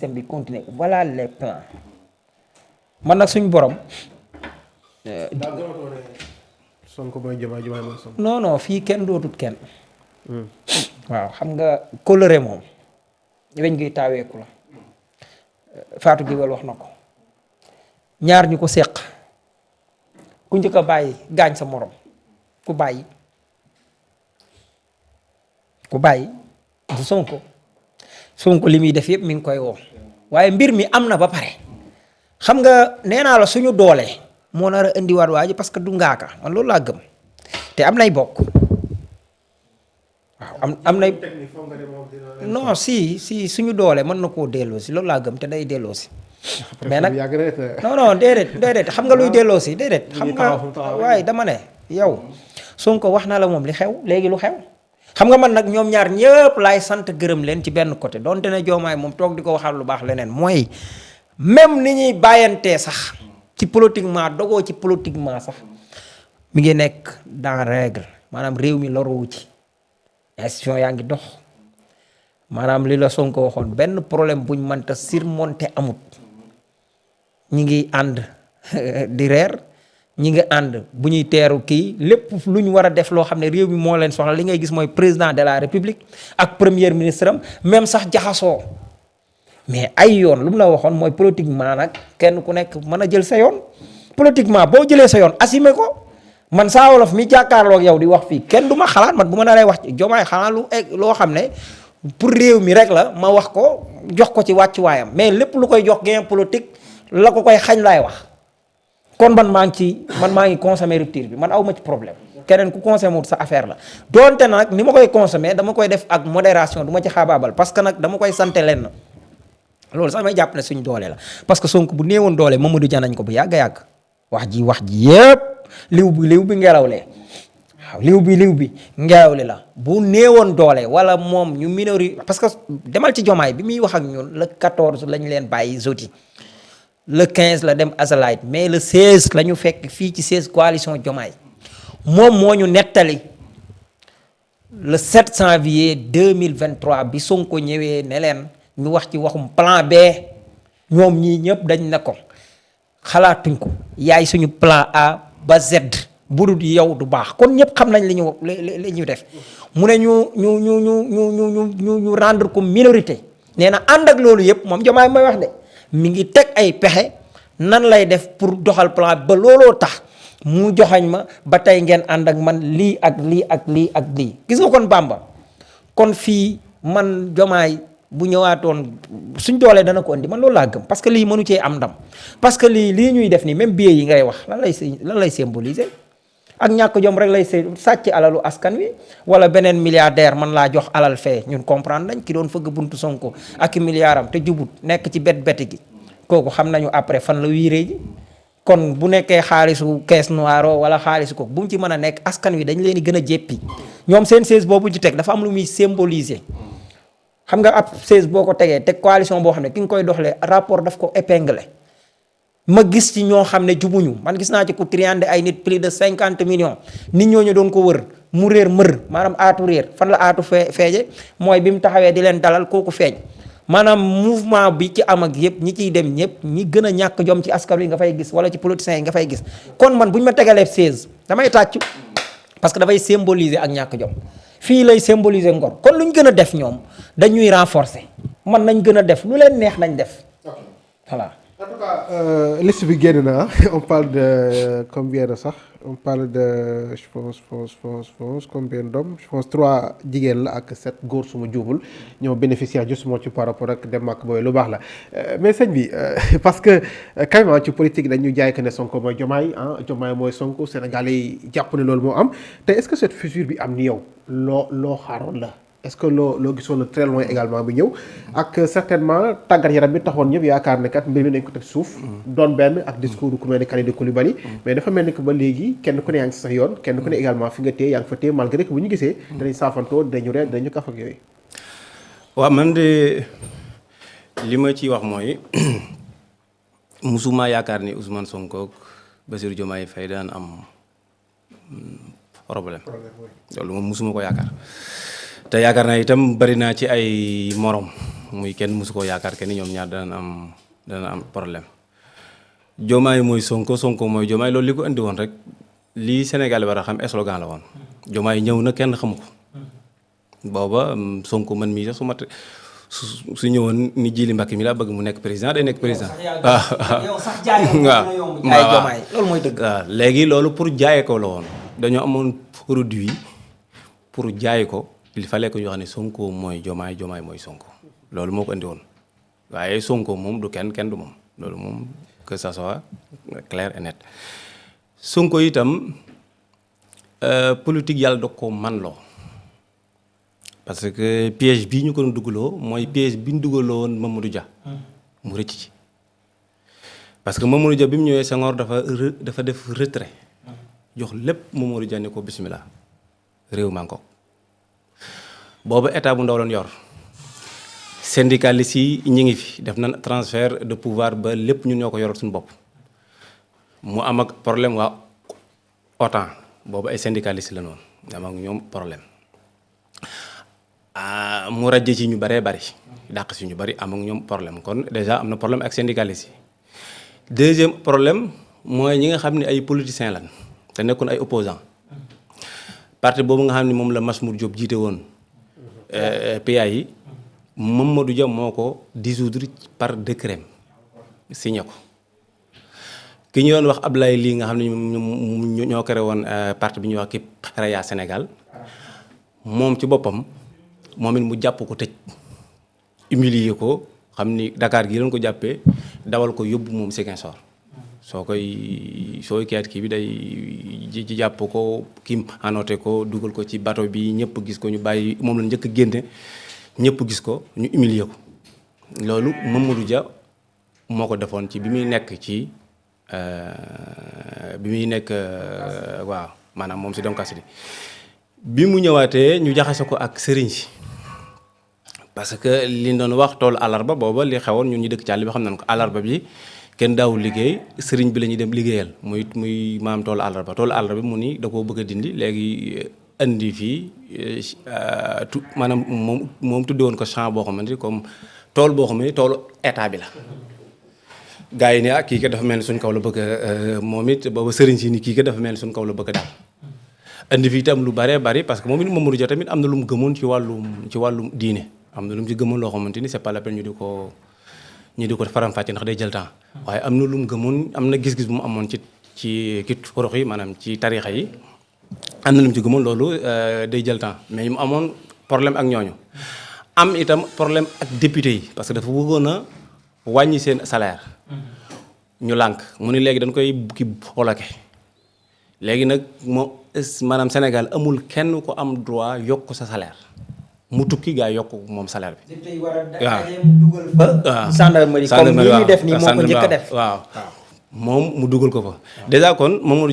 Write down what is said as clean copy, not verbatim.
système bi continuer voilà les plans man nag suñu borom. Sonko mooy Diomaye mooy Sonko. non fii kenn dootut kenn. waaw xam nga coloré moom weñ gi taaweeku la Fatou Guewel wax na ko ñaar ñu ko seq ku njëkk a bàyyi gaañ sa morom ku bàyyi du Sonko li muy def yëpp mi ngi koy woo waaye mbir mi am na ba pare xam nga nee naa la suñu doole moo nar a indiwaat waa ji parce que du ngaaka man loolu laa gëm te am nay bokk waaw am nay non si suñu doole mën na koo delloo si loolu laa gëm te day delloo si mais nag non déedéet xam nga luy delloo si déedéet xam nga waaye dama ne yow Sonko wax na la moom li xew léegi lu xew xam nga man nag ñoom ñaar ñëpp laay sant gërëm leen ci benn côté donte ne Diomaye moom toog di ko waxal lu baax leneen mooy même ni ñuy bàyyantee sax ci politiquement dogoo ci politiquement sax mi ngi nekk dans règle maanaam réew mi loruwu ci institution yaa ngi dox maanaam li la Sonko waxoon benn problème buñ mënta surmonter amut ñi ngi ànd di reer ñi ngi ànd bu ñuy teeru kii lépp lu ñu war a def loo xam ne réew mi moo leen soxla li ngay gis mooy président de la république ak premier ministre am même sax jaxasoo mais ay yoon lu mu la waxoon mooy politiquement nag kenn ku nekk mën a jël sa yoon politiquement boo jëlee sa yoon assumer ko man Saa Wolof mi jàkkaarloog yow di wax fii kenn du ma xalaat man bu ma naree wax ci Diomaye xanaa loo xam ne pour réew mi rek la ma wax ko jox ko ci wàccuwaayam mais lépp lu koy jox gain politique la ko koy xañ laay wax kon man maa ngi consommer rupture bi man aw ma ci problème keneen ku consommer wut sa affaire la donte nag ni ma koy consommer dama koy def ak modération du ma ci xaabaabal parce que nag dama koy sante leen na loolu sax may jàpp ne suñ doole la parce que Sonko bu néewoon doole Mamadou Dia nañ ko bu yàgg wax ji yépp liw bi ngelaw lee waaw liw bi ngelaw li la bu néewoon doole wala moom ñu minori parce que demal ci Diomaye bi muy wax ak ñun le 14 lañ leen bàyyi zoti le 15 la dem Azalaït mais le 16 la ñu fekk fii ci 16 coalition Diomaye moom moo ñu nettali le 7 janvier 2023 bi Sonko ñëwee ne leen ñu wax ci waxum plan B ñoom ñii ñëpp dañ ne ko xalaatuñ ko yaay suñu plan A ba Z bu dul yow du baax kon ñëpp xam nañ li ñu def mu ne ñu rendre ko minorité nee na ànd ak loolu yëpp moom Diomaye may wax de mi ngi teg ay pexe nan lay def pour doxal plan ba looloo tax mu joxañ ma ba tey ngeen ànd ak man lii ak lii ak lii ak lii gis nga kon Bamba kon fii man Diomaye bu ñëwaatoon suñ doolee dana ko indi man loolu laa gëm parce que lii mënu cee am ndam parce que lii ñuy def nii même billet yi ngay wax lan lay symboliser ak ñàkk jom rek lay sàcc alalu askan wi wala beneen milliardaire man laa jox alal fee ñun comprendre nañ ki doon fëgg buntu Sonko ak milliardam te jubut nekk ci beti gi kooku xam nañu après fan la wiiree ji kon bu nekkee xaalisu caisse noire wala xaalisu ko bu mu ci mën a nekk askan wi dañ leen di gën a jéppi ñoom seen siège boobu ci teg dafa am lu muy symboliser xam nga ab siège boo ko tegee teg coalition boo xam ne ki nga koy doxalee rapport daf ko épinglé ma gis ci ñoo xam ne jubuñu man gis naa ci ku triandé ay nit plus de 50 millions nit ñooñu doon ko wër mu réer maanaam aatu réer fan la aatu feeje mooy bi mu taxawee di leen dalal kooku feeñ maanaam mouvement bi ci am ak yëpp ñi ciy dem ñëpp ñi gën a ñàkk jom ci askan wi nga fay gis wala ci politiciens yi nga fay gis kon man bu ñu ma tegalee 16 damay tàccu parce que dafay symboliser ak ñàkk jom fii lay symboliser ngor kon lu ñu gën a def ñoom dañuy renforcer man nañ gën a def lu leen neex nañ def voilà. En tout cas liste bi génn na on parle de combien de sax on parle de je pense combien d'hommes je pense 3 jigéen la ak 7 góor suma juumul ñoo bénéficiaire justement ci par rapport ak dem ak booy lu baax la mais sëñ bi parce que quand même ci politique dañu jaay que ne Sonko mooy Diomaye Diomaye mooy Sonko Sénégalais yi jàpp ne loolu moo am te est-ce que cette fissure bi am ni yow loo xaaroon la. est-ce que loo gisoon na très loin également bi ñëw ak certainement tàggat yaram bi taxoon ñëpp yaakaar ne kat mbir mi nañ ko teg suuf doon benn ak discours ku mel ne Kalidou Koulibaly mais dafa mel ni que ba léegi kenn ku ne yaa ngi si sax yoon kenn ku ne également fi nga téye yaa ngi fa téye malgré que bu ñu gisee danañ saafantoo dinañu reer dinañu kaf ak yooyu waaw man de li ma ciy wax mooy musuma yaakaar ni Ousmane Sonko ak Bassirou Diomaye Faye daan am problème loolu moom musuma ko yaakaar te yaakaar naa itam bari naa ci ay morom muy kenn mosu koo yaakaar que ni ñoom ñaar dana am problème. Diomaye mooy Sonko mooy Diomaye loolu li ko indi woon rek lii Sénégal war a xam slogan la woon. Diomaye ñëw na kenn xamu ko. booba Sonko man mii sax su ñëwoon ni Djily Mbacké mi laa bëgg mu nekk président day nekk président. yow sax jaay Diomaye loolu mooy dëgg. waaw léegi loolu pour jaayee ko la woon dañoo amoon produit pour jaay ko il fallait que ñu wax ne Sonko mooy Diomaye mooy Sonko loolu moo ko indi woon waaye Sonko moom du kenn du moom loolu moom que ça soit clair et net. Sonko itam politique yàlla da ko man loo parce que piège bii ñu ko doon dugaloo mooy piège bi ñu dugaloo woon Mamadou Dia mu rëcc ci parce que Mamadou Dia bi mu ñëwee Senghor dafa def retrait jox lépp Mamadou Dia ne ko bismillah réew maa ngi ko boobu état bu ndaw loon yor syndicalistes yi ñi ngi fi def na transfert de pouvoir ba lépp ñun ñoo ko yoral suñu bopp mu am ak problème waa OTAN boobu ay syndicalistes la noonu am ak ñoom problème mu rajje ci ñu bëree bëri dàq si ñu bëri am ak ñoom problème kon déjà am na problème ak syndicalistes yi. Deuxième problème mooy ñi nga xam ne ay politiciens lan te nekkoon ay opposants parti boobu nga xam ne moom la Masmoud Diop jiite woon PA yi Mamadou Dia moo ko dissoudre par décret signé ko ki ñu doon wax Ablaye lii nga xam ne ñoo créé woon parti bi ñuy wax ki Raya Sénégal moom ci boppam moom it mu jàpp ko tëj humilier ko xam ni Dakar gi lañ ko jàppee dawal ko yóbbu moom Ziguinchor sooy kiyaat kii bi day ji jàpp ko kii annoté ko dugal ko ci bateau bi ñëpp gis ko ñu bàyyi moom la njëkk a génne ñëpp gis ko ñu humilier ko loolu Mamadou Dia moo ko defoon ci bi muy nekk waaw maanaam moom si Doncassi bi mu ñëwaatee ñu jaxase ko ak sëriñ si parce que li doon wax toolu àllarba booba li xewoon ñun ñu dëkk ci àll bi xam nañ ko àllarba bi kenn daawul liggéey sëriñ bi la ñuy dem liggéeyal muy maam toolu àllarba bi mu ni da koo bëgg a dindi léegi indi fii maanaam moom tudde woon ko champ boo xamante ni comme tool boo xam ne toolu état bi la gars yi ne kii kat dafa mel ni suñ kaw la bëgg a moom it booba sëriñ si ni kii kat dafa mel ni suñ kaw la bëgg a daal indi fi itam lu bëree bëri parce que moom it Mamadou Dia tamit am na lu mu gëmoon ci wàllum diine am na lu mu ci gëmoon loo xamante ni c'est pas la peine ñu di ko faram-fàcce ndax day jël temps waaye am na lu mu gëmoon am na gis-gis bu mu amoon ci xorox yi maanaam ci tarixa yi am na lu mu ci gëmoon loolu day jël temps mais mu amoon problème ak ñooñu am itam problème ak député yi parce que dafa bëggoon a wàññi seen salaire ñu lànk mu ni léegi dañ koy ki bloqué léegi nag maanaam Sénégal amul kenn ko am droit yokk sa salaire mu tukki gaa yokk moom salaire bi. waaw waaw gendarmerie comme ni ñu def nii moo ko njëkk a def. waaw moom mu dugal ko fa. déjà kon Mamadou